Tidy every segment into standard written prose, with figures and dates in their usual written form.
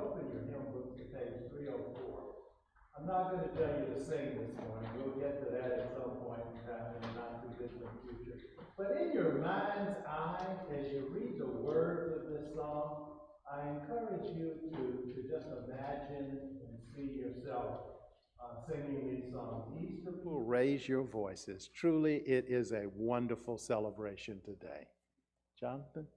open your hymn book to page 304. I'm not going to tell you to sing this morning. We'll get to that at some point in time in the not too distant future. But in your mind's eye, as you read the words of this song, I encourage you to just imagine and see yourself singing these songs. Easter will raise your voices. Truly, it is a wonderful celebration today. Jonathan?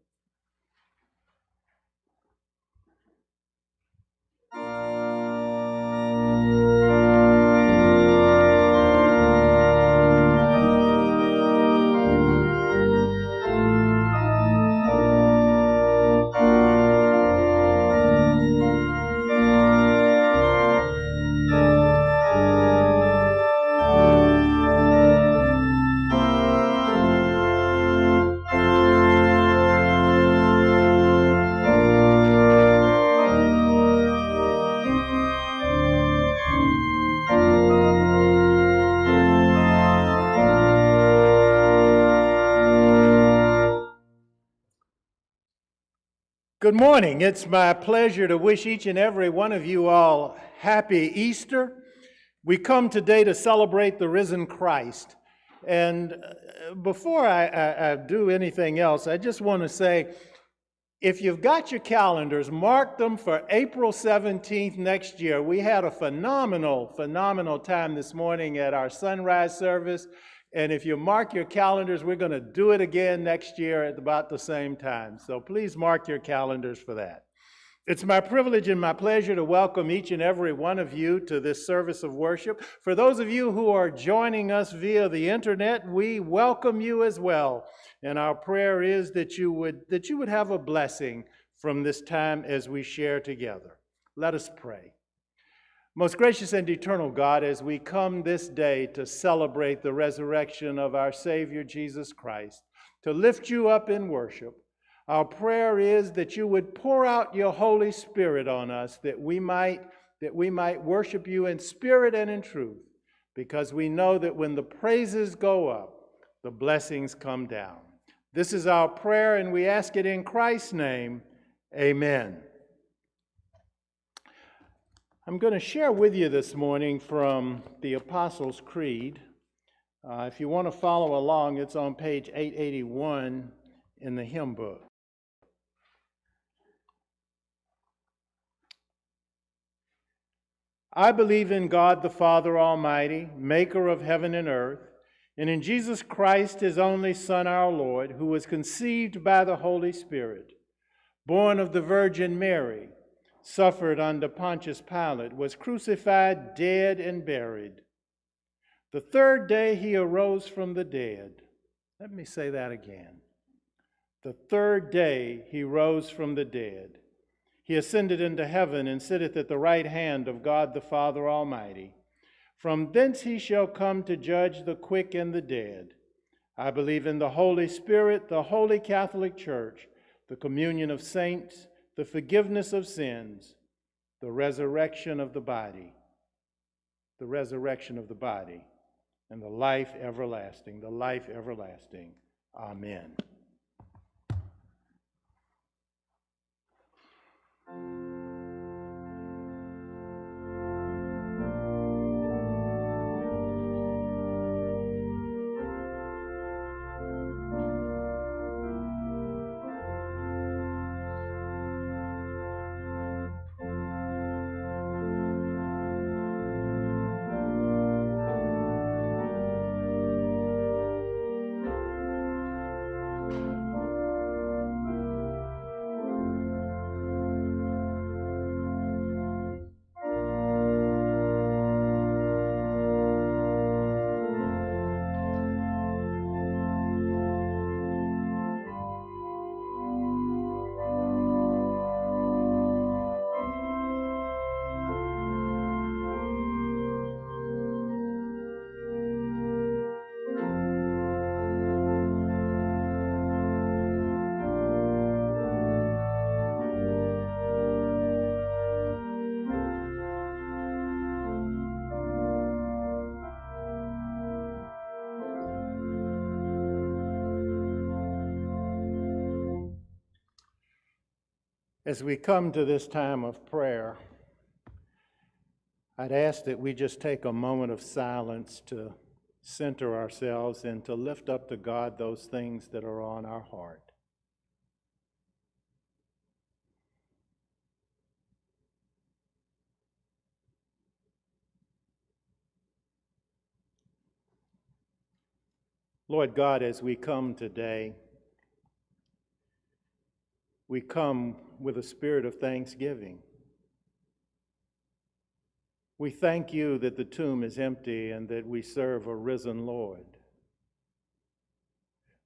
Good morning. It's my pleasure to wish each and every one of you all happy Easter. We come today to celebrate the risen Christ. And before I do anything else, I just want to say, if you've got your calendars, mark them for April 17th next year. We had a phenomenal time this morning at our sunrise service. And if you mark your calendars, we're going to do it again next year at about the same time. So please mark your calendars for that. It's my privilege and my pleasure to welcome each and every one of you to this service of worship. For those of you who are joining us via the internet, we welcome you as well. And our prayer is that you would have a blessing from this time as we share together. Let us pray. Most gracious and eternal God, as we come this day to celebrate the resurrection of our Savior Jesus Christ, to lift you up in worship, our prayer is that you would pour out your Holy Spirit on us, that we might worship you in spirit and in truth, because we know that when the praises go up, the blessings come down. This is our prayer, and we ask it in Christ's name. Amen. I'm going to share with you this morning from the Apostles' Creed. If you want to follow along, it's on page 881 in the hymn book. I believe in God the Father Almighty, maker of heaven and earth, and in Jesus Christ, his only Son, our Lord, who was conceived by the Holy Spirit, born of the Virgin Mary, suffered under Pontius Pilate, was crucified, dead, and buried. The third day he arose from the dead. Let me say that again. The third day he rose from the dead. He ascended into heaven and sitteth at the right hand of God the Father Almighty. From thence he shall come to judge the quick and the dead. I believe in the Holy Spirit, the Holy Catholic Church, the communion of saints, the forgiveness of sins, the resurrection of the body, and the life everlasting, Amen. As we come to this time of prayer, I'd ask that we just take a moment of silence to center ourselves and to lift up to God those things that are on our heart. Lord God, as we come today, we come with a spirit of thanksgiving. We thank you that the tomb is empty and that we serve a risen Lord.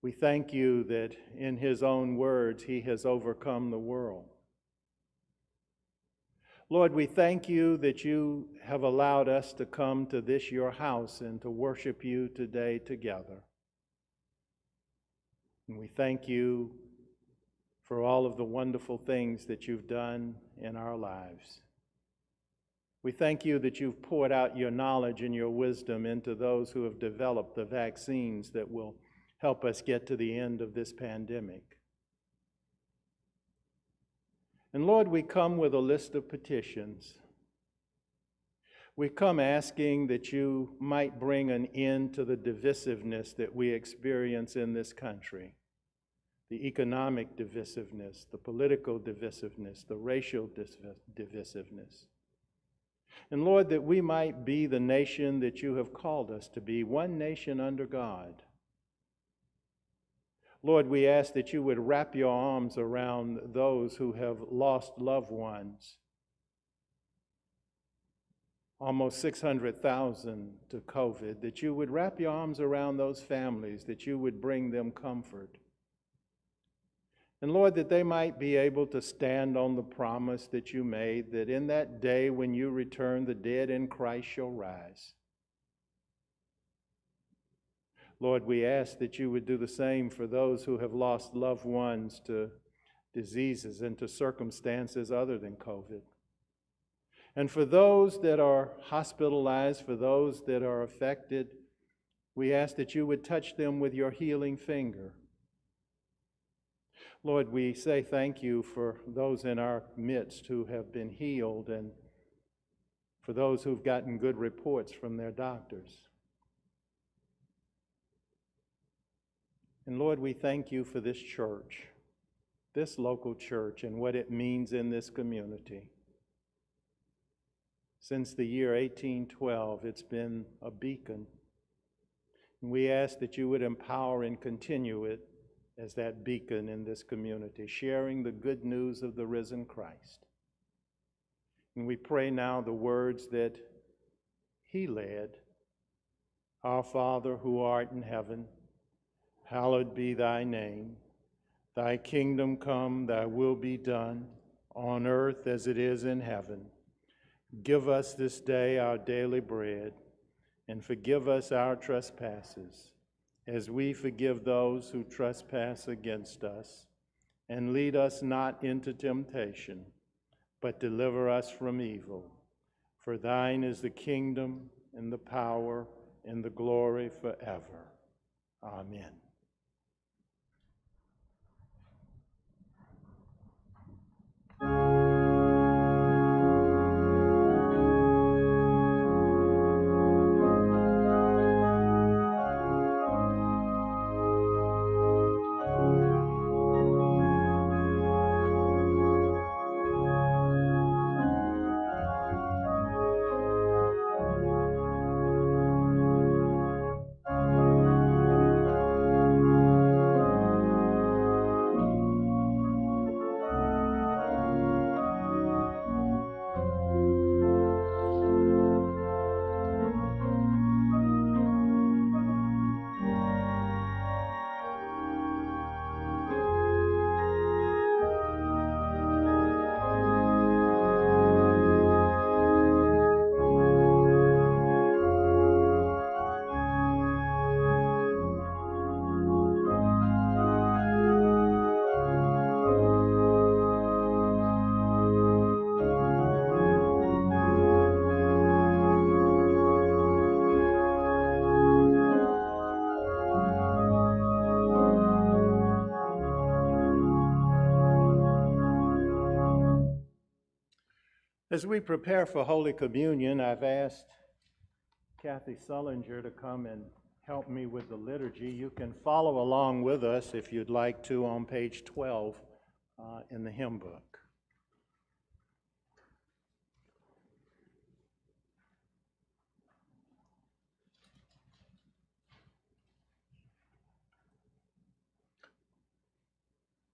We thank you that in his own words, he has overcome the world. Lord, we thank you that you have allowed us to come to this, your house, and to worship you today together. And we thank you for all of the wonderful things that you've done in our lives. We thank you that you've poured out your knowledge and your wisdom into those who have developed the vaccines that will help us get to the end of this pandemic. And Lord, we come with a list of petitions. We come asking that you might bring an end to the divisiveness that we experience in this country. The economic divisiveness, the political divisiveness, the racial divisiveness. And Lord, that we might be the nation that you have called us to be, one nation under God. Lord, we ask that you would wrap your arms around those who have lost loved ones. Almost 600,000 to COVID, that you would wrap your arms around those families, that you would bring them comfort. And Lord, that they might be able to stand on the promise that you made, that in that day when you return, the dead in Christ shall rise. Lord, we ask that you would do the same for those who have lost loved ones to diseases and to circumstances other than COVID. And for those that are hospitalized, for those that are affected, we ask that you would touch them with your healing finger. Lord, we say thank you for those in our midst who have been healed and for those who've gotten good reports from their doctors. And Lord, we thank you for this church, this local church, and what it means in this community. Since the year 1812, it's been a beacon. And we ask that you would empower and continue it as that beacon in this community, sharing the good news of the risen Christ. And we pray now the words that he led. Our Father who art in heaven, hallowed be thy name. Thy kingdom come, thy will be done, on earth as it is in heaven. Give us this day our daily bread, and forgive us our trespasses, as we forgive those who trespass against us. And lead us not into temptation, but deliver us from evil. For thine is the kingdom, and the power, and the glory forever. Amen. As we prepare for Holy Communion, I've asked Kathy Sullinger to come and help me with the liturgy. You can follow along with us if you'd like to on page 12 in the hymn book.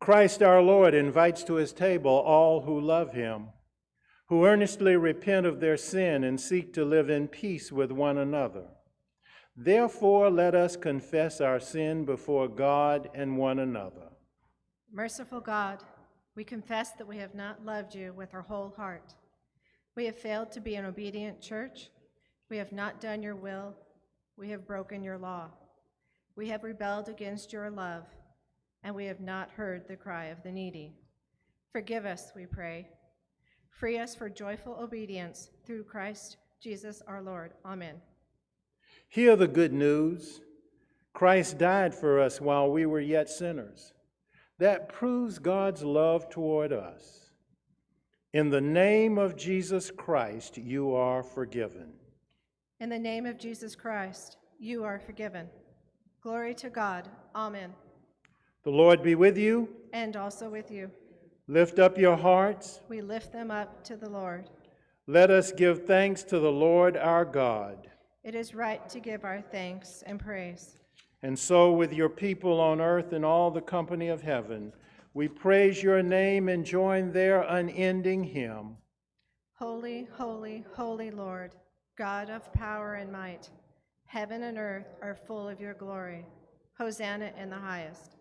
Christ our Lord invites to his table all who love him, who earnestly repent of their sin and seek to live in peace with one another. Therefore, let us confess our sin before God and one another. Merciful God, we confess that we have not loved you with our whole heart. We have failed to be an obedient church. We have not done your will. We have broken your law. We have rebelled against your love, and we have not heard the cry of the needy. Forgive us, we pray. Free us for joyful obedience through Christ Jesus our Lord. Amen. Hear the good news. Christ died for us while we were yet sinners. That proves God's love toward us. In the name of Jesus Christ, you are forgiven. In the name of Jesus Christ, you are forgiven. Glory to God. Amen. The Lord be with you. And also with you. Lift up your hearts. We lift them up to the Lord. Let us give thanks to the Lord our God. It is right to give our thanks and praise. And so, with your people on earth and all the company of heaven, we praise your name and join their unending hymn. Holy, holy, holy Lord, God of power and might, heaven and earth are full of your glory. Hosanna in the highest.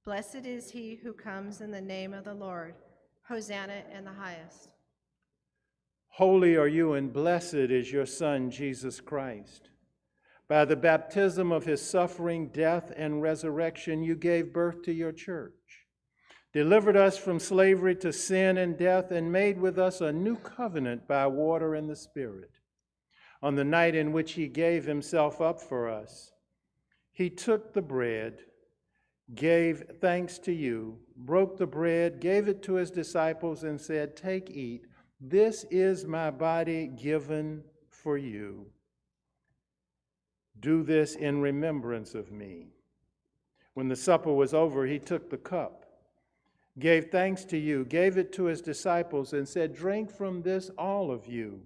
Blessed is he who comes in the name of the Lord. Hosanna in the highest. Holy are you and blessed is your Son, Jesus Christ. By the baptism of his suffering, death, and resurrection, you gave birth to your church, delivered us from slavery to sin and death, and made with us a new covenant by water and the Spirit. On the night in which he gave himself up for us, he took the bread, gave thanks to you, broke the bread, gave it to his disciples, and said, "Take, eat. This is my body given for you. Do this in remembrance of me." When the supper was over, he took the cup, gave thanks to you, gave it to his disciples, and said, "Drink from this, all of you.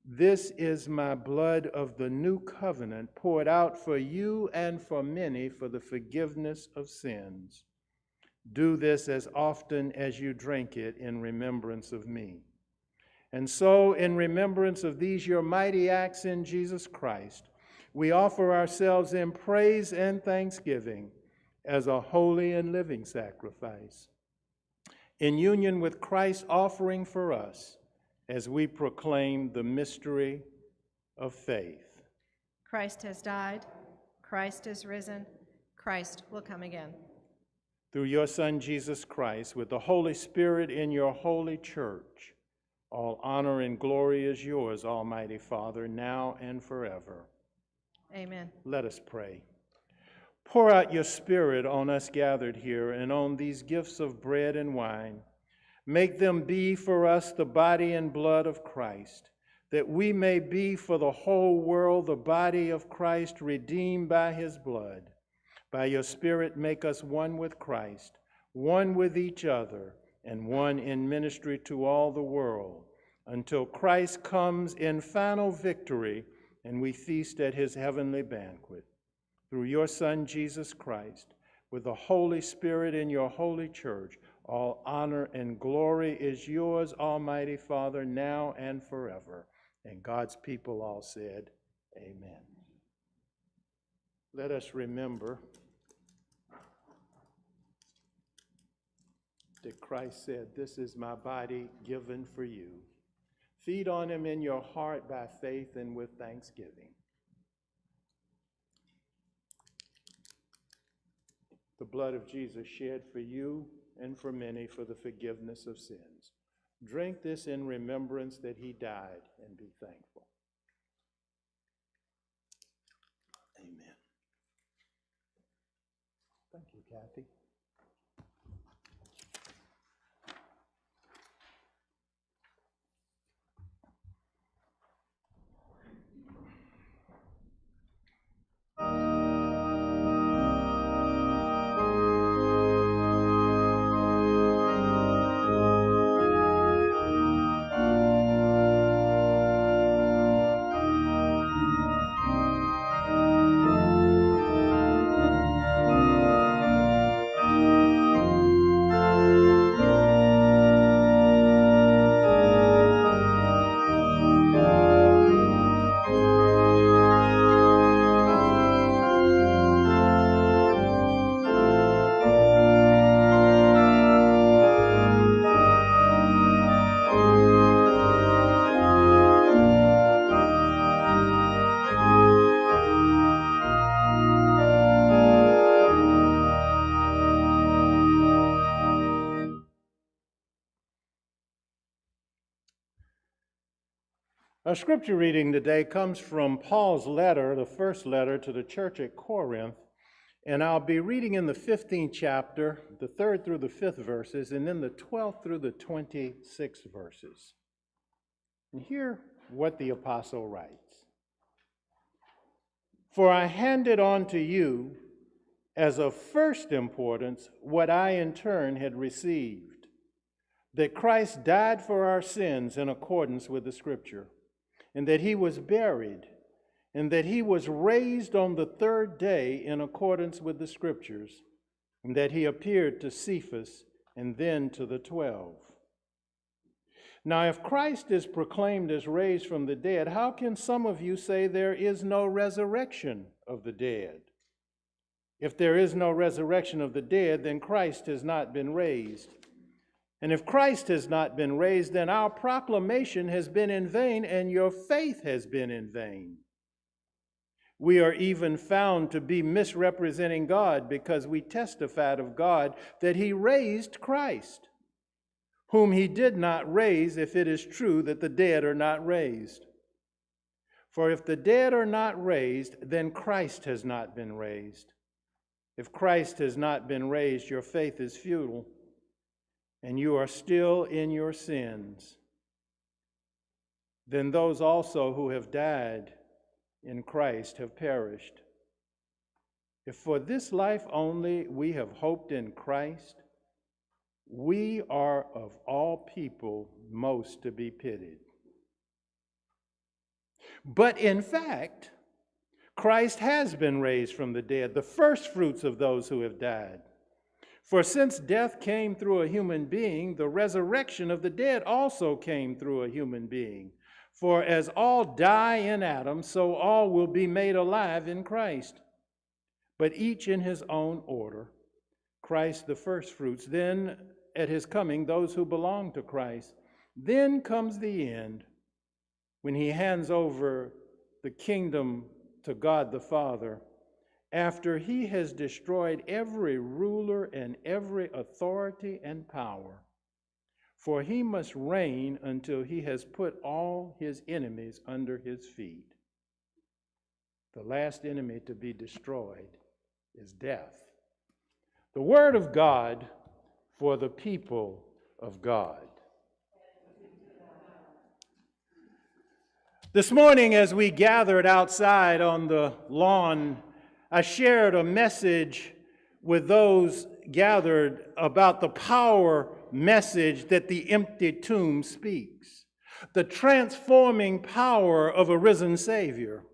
This is my blood of the new covenant, poured out for you and for many for the forgiveness of sins. Do this as often as you drink it in remembrance of me." And so, in remembrance of these your mighty acts in Jesus Christ, we offer ourselves in praise and thanksgiving as a holy and living sacrifice, in union with Christ's offering for us as we proclaim the mystery of faith. Christ has died. Christ is risen. Christ will come again. Through your Son, Jesus Christ, with the Holy Spirit in your holy church, all honor and glory is yours, Almighty Father, now and forever. Amen. Let us pray. Pour out your Spirit on us gathered here and on these gifts of bread and wine. Make them be for us the body and blood of Christ, that we may be for the whole world the body of Christ, redeemed by his blood. By your Spirit, make us one with Christ, one with each other, and one in ministry to all the world, until Christ comes in final victory and we feast at his heavenly banquet. Through your Son, Jesus Christ, with the Holy Spirit in your holy church, all honor and glory is yours, Almighty Father, now and forever. And God's people all said, amen. Let us remember that Christ said, "This is my body given for you." Feed on him in your heart by faith and with thanksgiving. The blood of Jesus shed for you and for many for the forgiveness of sins. Drink this in remembrance that he died, and be thankful. Amen. Thank you, Kathy. Our scripture reading today comes from Paul's letter, the first letter to the church at Corinth, and I'll be reading in the 15th chapter, the 3rd through the 5th verses, and then the 12th through the 26th verses. And hear what the apostle writes. For I handed on to you as of first importance what I in turn had received, that Christ died for our sins in accordance with the Scripture, and that he was buried, and that he was raised on the third day in accordance with the Scriptures, and that he appeared to Cephas and then to the 12. Now, if Christ is proclaimed as raised from the dead, how can some of you say there is no resurrection of the dead? If there is no resurrection of the dead, then Christ has not been raised. And if Christ has not been raised, then our proclamation has been in vain, and your faith has been in vain. We are even found to be misrepresenting God, because we testified of God that he raised Christ, whom he did not raise, if it is true that the dead are not raised. For if the dead are not raised, then Christ has not been raised. If Christ has not been raised, your faith is futile, and you are still in your sins. Then those also who have died in Christ have perished. If for this life only we have hoped in Christ, we are of all people most to be pitied. But in fact, Christ has been raised from the dead, the first fruits of those who have died. For since death came through a human being, the resurrection of the dead also came through a human being. For as all die in Adam, so all will be made alive in Christ. But each in his own order. Christ the first fruits, then at his coming those who belong to Christ. Then comes the end, when he hands over the kingdom to God the Father, after he has destroyed every ruler and every authority and power. For he must reign until he has put all his enemies under his feet. The last enemy to be destroyed is death. The word of God for the people of God. This morning, as we gathered outside on the lawn, I shared a message with those gathered about the power message that the empty tomb speaks, the transforming power of a risen Savior.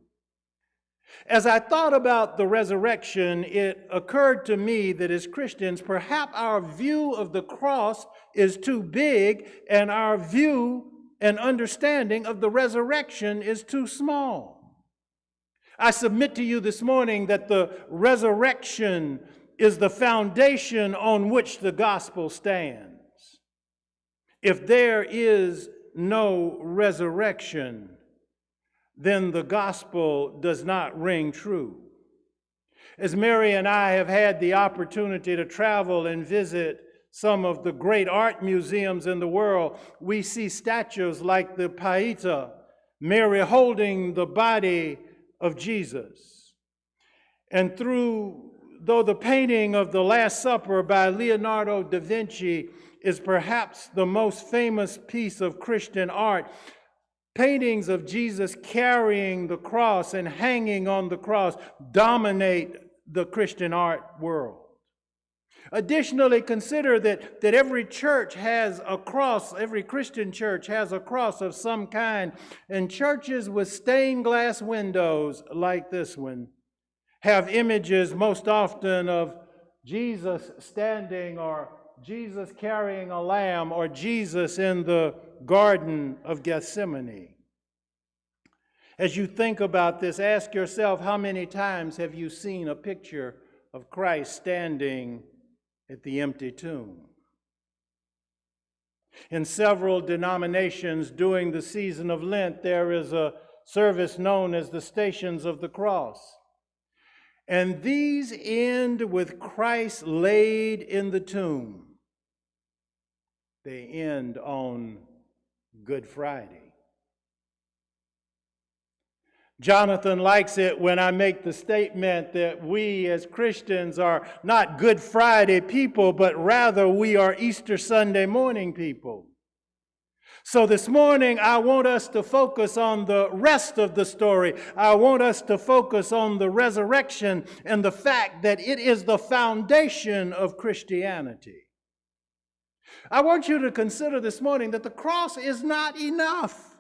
As I thought about the resurrection, it occurred to me that as Christians, perhaps our view of the cross is too big, and our view and understanding of the resurrection is too small. I submit to you this morning that the resurrection is the foundation on which the gospel stands. If there is no resurrection, then the gospel does not ring true. As Mary and I have had the opportunity to travel and visit some of the great art museums in the world, we see statues like the Pieta, Mary holding the body of Jesus. And though the painting of the Last Supper by Leonardo da Vinci is perhaps the most famous piece of Christian art, paintings of Jesus carrying the cross and hanging on the cross dominate the Christian art world. Additionally, consider that every church has a cross, every Christian church has a cross of some kind, and churches with stained glass windows like this one have images most often of Jesus standing, or Jesus carrying a lamb, or Jesus in the Garden of Gethsemane. As you think about this, ask yourself, how many times have you seen a picture of Christ standing at the empty tomb? In several denominations during the season of Lent, there is a service known as the Stations of the Cross. And these end with Christ laid in the tomb. They end on Good Friday. Jonathan likes it when I make the statement that we as Christians are not Good Friday people, but rather we are Easter Sunday morning people. So this morning, I want us to focus on the rest of the story. I want us to focus on the resurrection and the fact that it is the foundation of Christianity. I want you to consider this morning that the cross is not enough.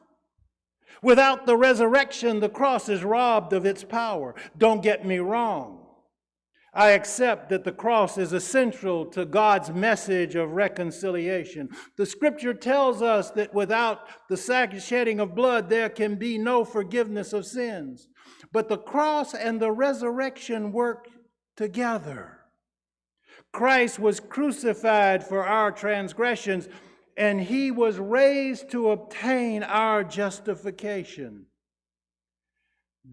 Without the resurrection, the cross is robbed of its power. Don't get me wrong. I accept that the cross is essential to God's message of reconciliation. The scripture tells us that without the shedding of blood, there can be no forgiveness of sins. But the cross and the resurrection work together. Christ was crucified for our transgressions, and he was raised to obtain our justification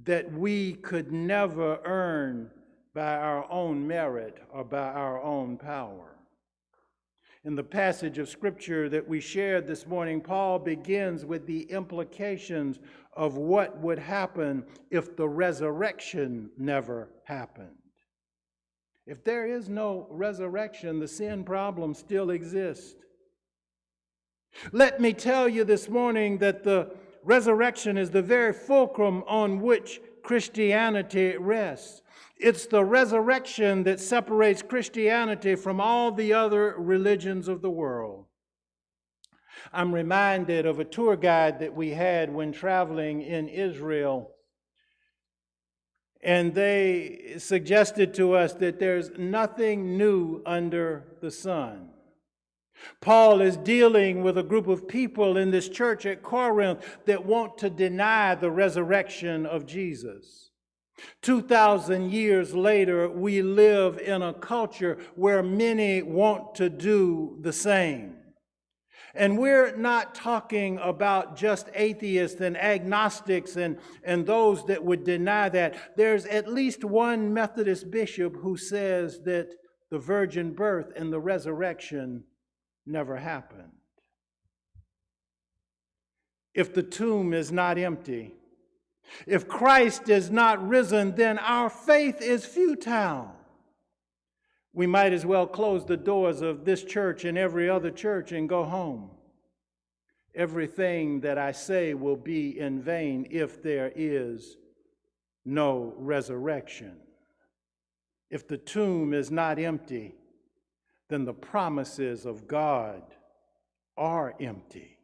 that we could never earn by our own merit or by our own power. In the passage of Scripture that we shared this morning, Paul begins with the implications of what would happen if the resurrection never happened. If there is no resurrection, the sin problem still exists. Let me tell you this morning that the resurrection is the very fulcrum on which Christianity rests. It's the resurrection that separates Christianity from all the other religions of the world. I'm reminded of a tour guide that we had when traveling in Israel, and they suggested to us that there's nothing new under the sun. Paul is dealing with a group of people in this church at Corinth that want to deny the resurrection of Jesus. 2,000 years later, we live in a culture where many want to do the same. And we're not talking about just atheists and agnostics and those that would deny that. There's at least one Methodist bishop who says that the virgin birth and the resurrection never happened. If the tomb is not empty, if Christ is not risen, then our faith is futile. We might as well close the doors of this church and every other church and go home. Everything that I say will be in vain if there is no resurrection. If the tomb is not empty, then the promises of God are empty.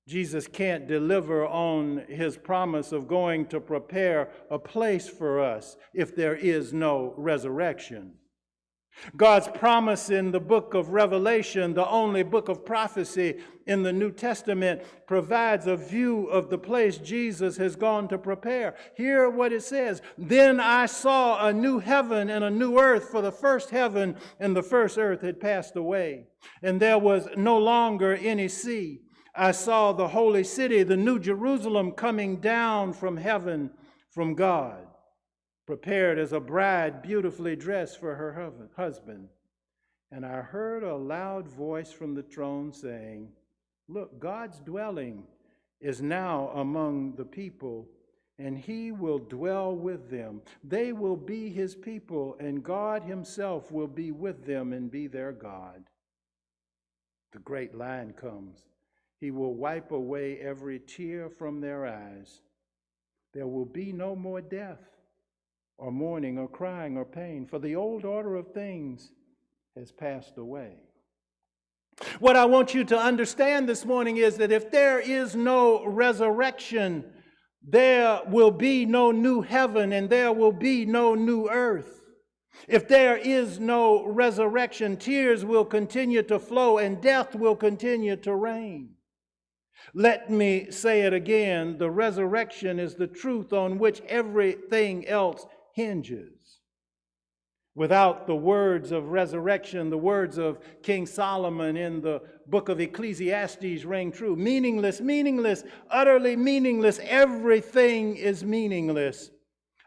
Jesus can't deliver on his promise of going to prepare a place for us if there is no resurrection. God's promise in the book of Revelation, the only book of prophecy in the New Testament, provides a view of the place Jesus has gone to prepare. Hear what it says. Then I saw a new heaven and a new earth, for the first heaven and the first earth had passed away, and there was no longer any sea. I saw the holy city, the new Jerusalem, coming down from heaven from God, prepared as a bride beautifully dressed for her husband. And I heard a loud voice from the throne saying, "Look, God's dwelling is now among the people, and he will dwell with them. They will be his people, and God himself will be with them and be their God." The great Lion comes. He will wipe away every tear from their eyes. There will be no more death, or mourning, or crying, or pain, for the old order of things has passed away. What I want you to understand this morning is that if there is no resurrection, there will be no new heaven and there will be no new earth. If there is no resurrection, tears will continue to flow and death will continue to reign. Let me say it again, the resurrection is the truth on which everything else hinges. Without the words of resurrection, the words of King Solomon in the book of Ecclesiastes ring true. Meaningless, meaningless, utterly meaningless. Everything is meaningless.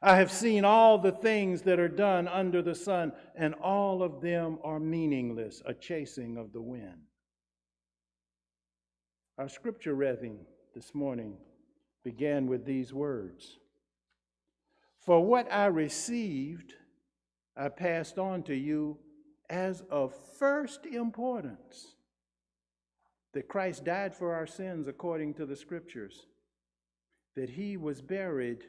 I have seen all the things that are done under the sun, and all of them are meaningless, a chasing of the wind. Our scripture reading this morning began with these words: "For what I received, I passed on to you as of first importance, that Christ died for our sins according to the Scriptures, that he was buried,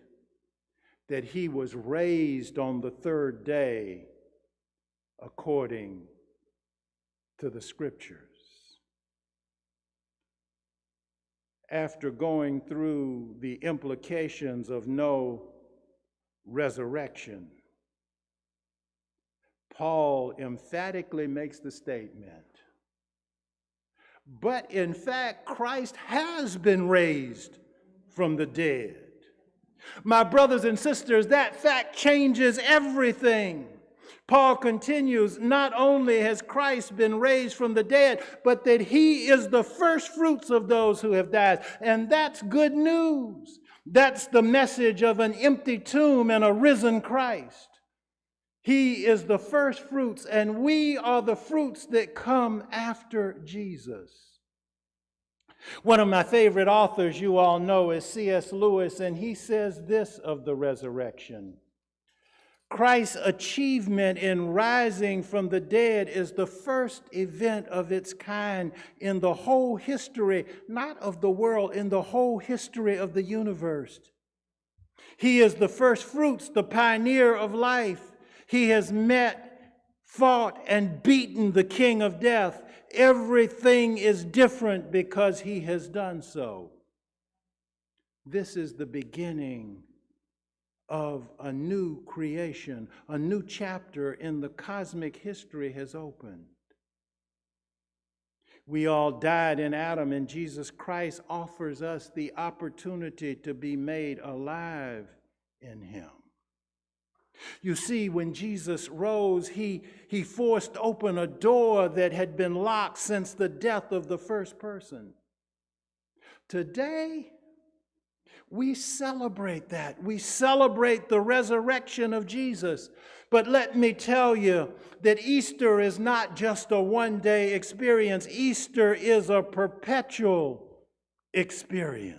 that he was raised on the third day according to the Scriptures." After going through the implications of no resurrection, Paul emphatically makes the statement, "But in fact, Christ has been raised from the dead." My brothers and sisters, that fact changes everything. Paul continues, not only has Christ been raised from the dead, but that he is the first fruits of those who have died. And that's good news. That's the message of an empty tomb and a risen Christ. He is the first fruits, and we are the fruits that come after Jesus. One of my favorite authors, you all know, is C.S. Lewis, and he says this of the resurrection: "Christ's achievement in rising from the dead is the first event of its kind in the whole history, not of the world, in the whole history of the universe. He is the first fruits, the pioneer of life. He has met, fought, and beaten the king of death. Everything is different because he has done so. This is the beginning of a new creation. A new chapter in the cosmic history has opened. We all died in Adam, and Jesus Christ offers us the opportunity to be made alive in him. You see, when Jesus rose, he forced open a door that had been locked since the death of the first person. Today, we celebrate that. We celebrate the resurrection of Jesus. But let me tell you that Easter is not just a one-day experience. Easter is a perpetual experience.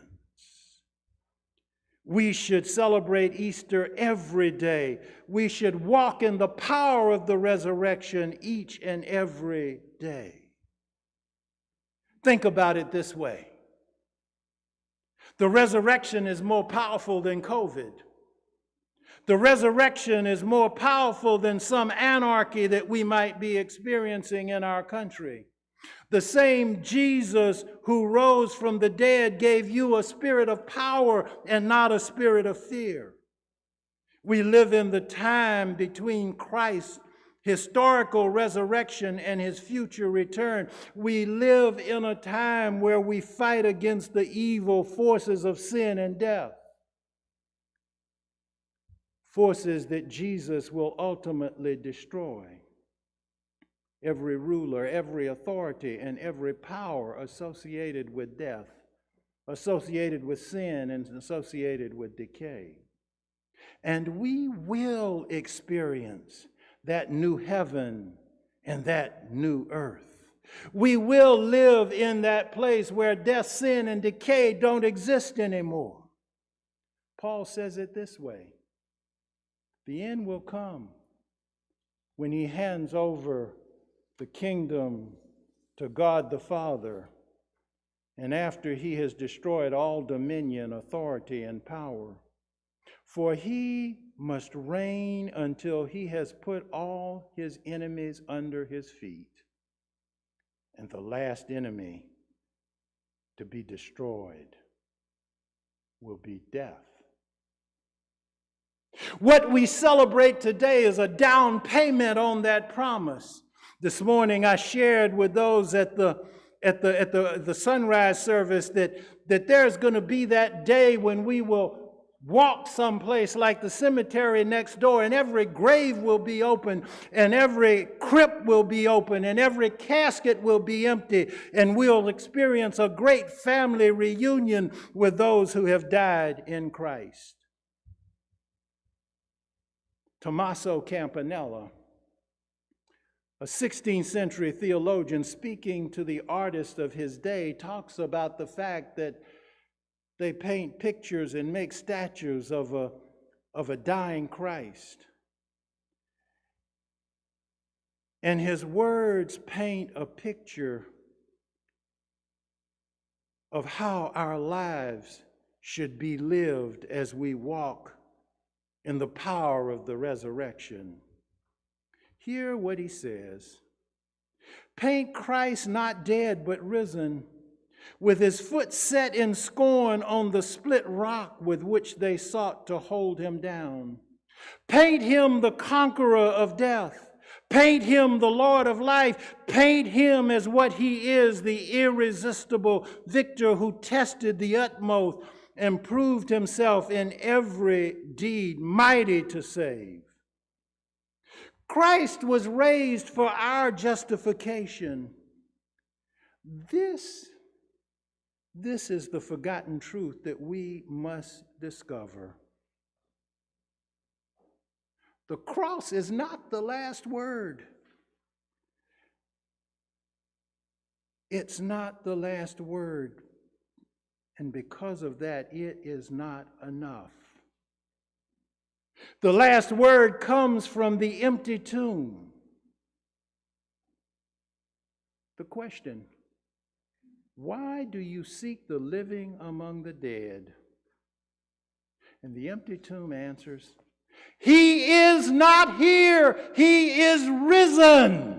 We should celebrate Easter every day. We should walk in the power of the resurrection each and every day. Think about it this way. The resurrection is more powerful than COVID. The resurrection is more powerful than some anarchy that we might be experiencing in our country. The same Jesus who rose from the dead gave you a spirit of power and not a spirit of fear. We live in the time between Christ's historical resurrection and his future return. We live in a time where we fight against the evil forces of sin and death. Forces that Jesus will ultimately destroy. Every ruler, every authority, and every power associated with death, associated with sin, and associated with decay. And we will experience that new heaven and that new earth. We will live in that place where death, sin, and decay don't exist anymore. Paul says it this way: the end will come when he hands over the kingdom to God the Father, and after he has destroyed all dominion, authority, and power. For he must reign until he has put all his enemies under his feet. And the last enemy to be destroyed will be death. What we celebrate today is a down payment on that promise. This morning I shared with those at the sunrise service that there's going to be that day when we will walk someplace like the cemetery next door, and every grave will be open, and every crypt will be open, and every casket will be empty, and we'll experience a great family reunion with those who have died in Christ. Tommaso Campanella, a 16th century theologian, speaking to the artists of his day, talks about the fact that They paint pictures and make statues of a dying Christ. And his words paint a picture of how our lives should be lived as we walk in the power of the resurrection. Hear what he says. Paint Christ not dead but risen, with his foot set in scorn on the split rock with which they sought to hold him down. Paint him the conqueror of death. Paint him the Lord of life. Paint him as what he is, the irresistible victor who tested the utmost and proved himself in every deed mighty to save. Christ was raised for our justification. This is the forgotten truth that we must discover. The cross is not the last word. It's not the last word. And because of that, it is not enough. The last word comes from the empty tomb. The question, why do you seek the living among the dead? And the empty tomb answers, he is not here, he is risen.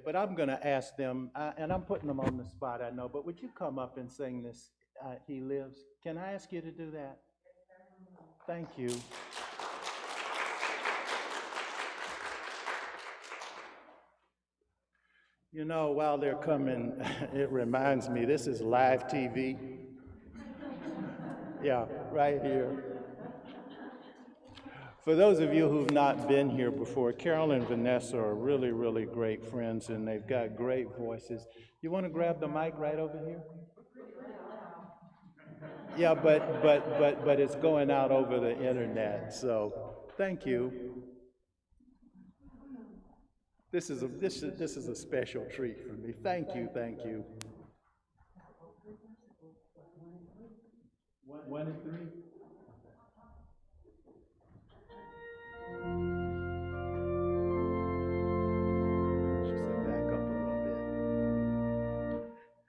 But I'm going to ask them, and I'm putting them on the spot, I know, but would you come up and sing this, He Lives? Can I ask you to do that? Thank you. You know, while they're coming, it reminds me, this is live TV. Yeah, right here. For those of you who've not been here before, Carol and Vanessa are really, really great friends, and they've got great voices. You want to grab the mic right over here? Yeah, but it's going out over the internet, so thank you. This is a special treat for me. Thank you, thank you. 1 and 3. She said back up a little bit.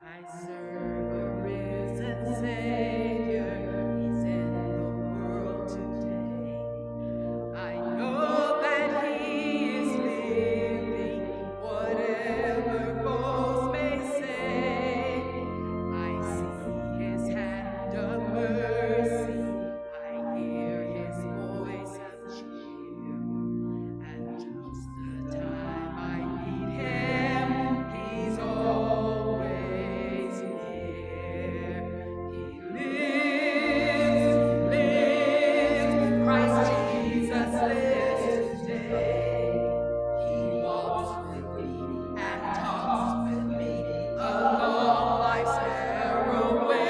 I serve a risen Savior, He's in the world today. I know that He is living, whatever foes may say. I see His hand of mercy, I hear His voice of cheer, and just the time I need Him, He's always near. He lives, Christ Jesus lives today. He walks with me and talks with me along life's narrow way.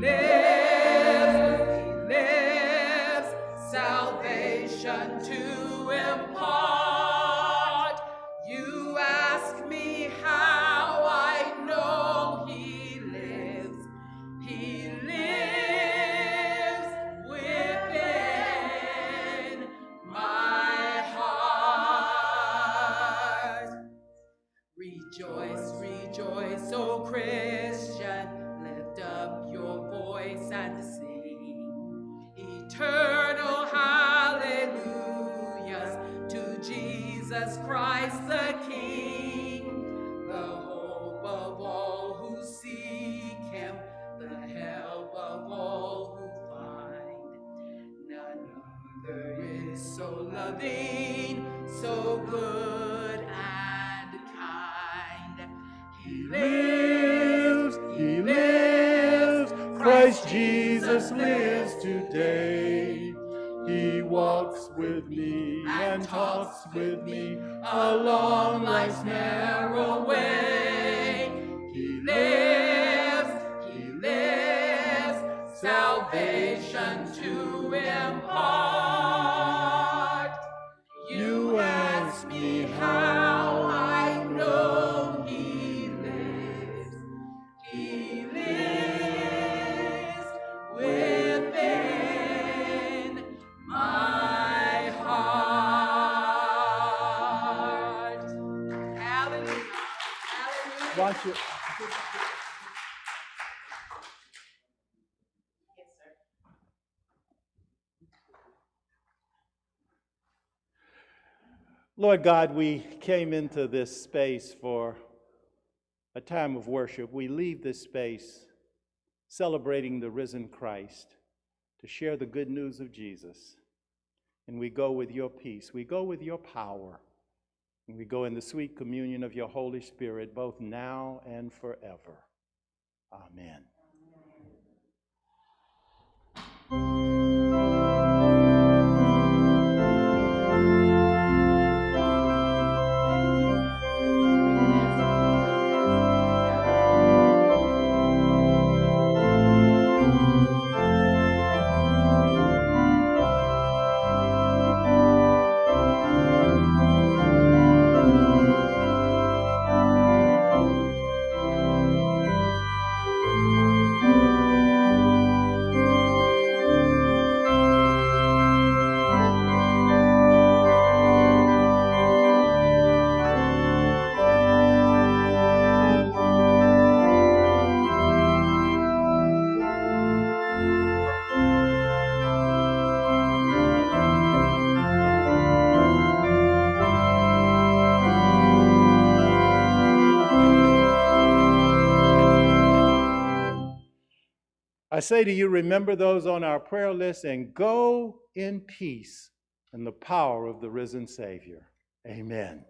He lives, salvation to impart. You ask me how I know He lives. He lives within my heart. Rejoice, rejoice, O Christian, lift up your voice and sing eternal hallelujahs to Jesus Christ the King, the hope loving, so good and kind. He lives, He lives, Christ Jesus lives today. He walks with me and talks with me along life's narrow way. He lives, salvation to impart. You ask me how I know He lives. He lives within my heart. Hallelujah. Hallelujah. Want you. Yes, sir. Lord God, we came into this space for a time of worship. We leave this space celebrating the risen Christ to share the good news of Jesus. And we go with your peace. We go with your power. And we go in the sweet communion of your Holy Spirit, both now and forever. Amen. I say to you, remember those on our prayer list and go in peace in the power of the risen Savior. Amen.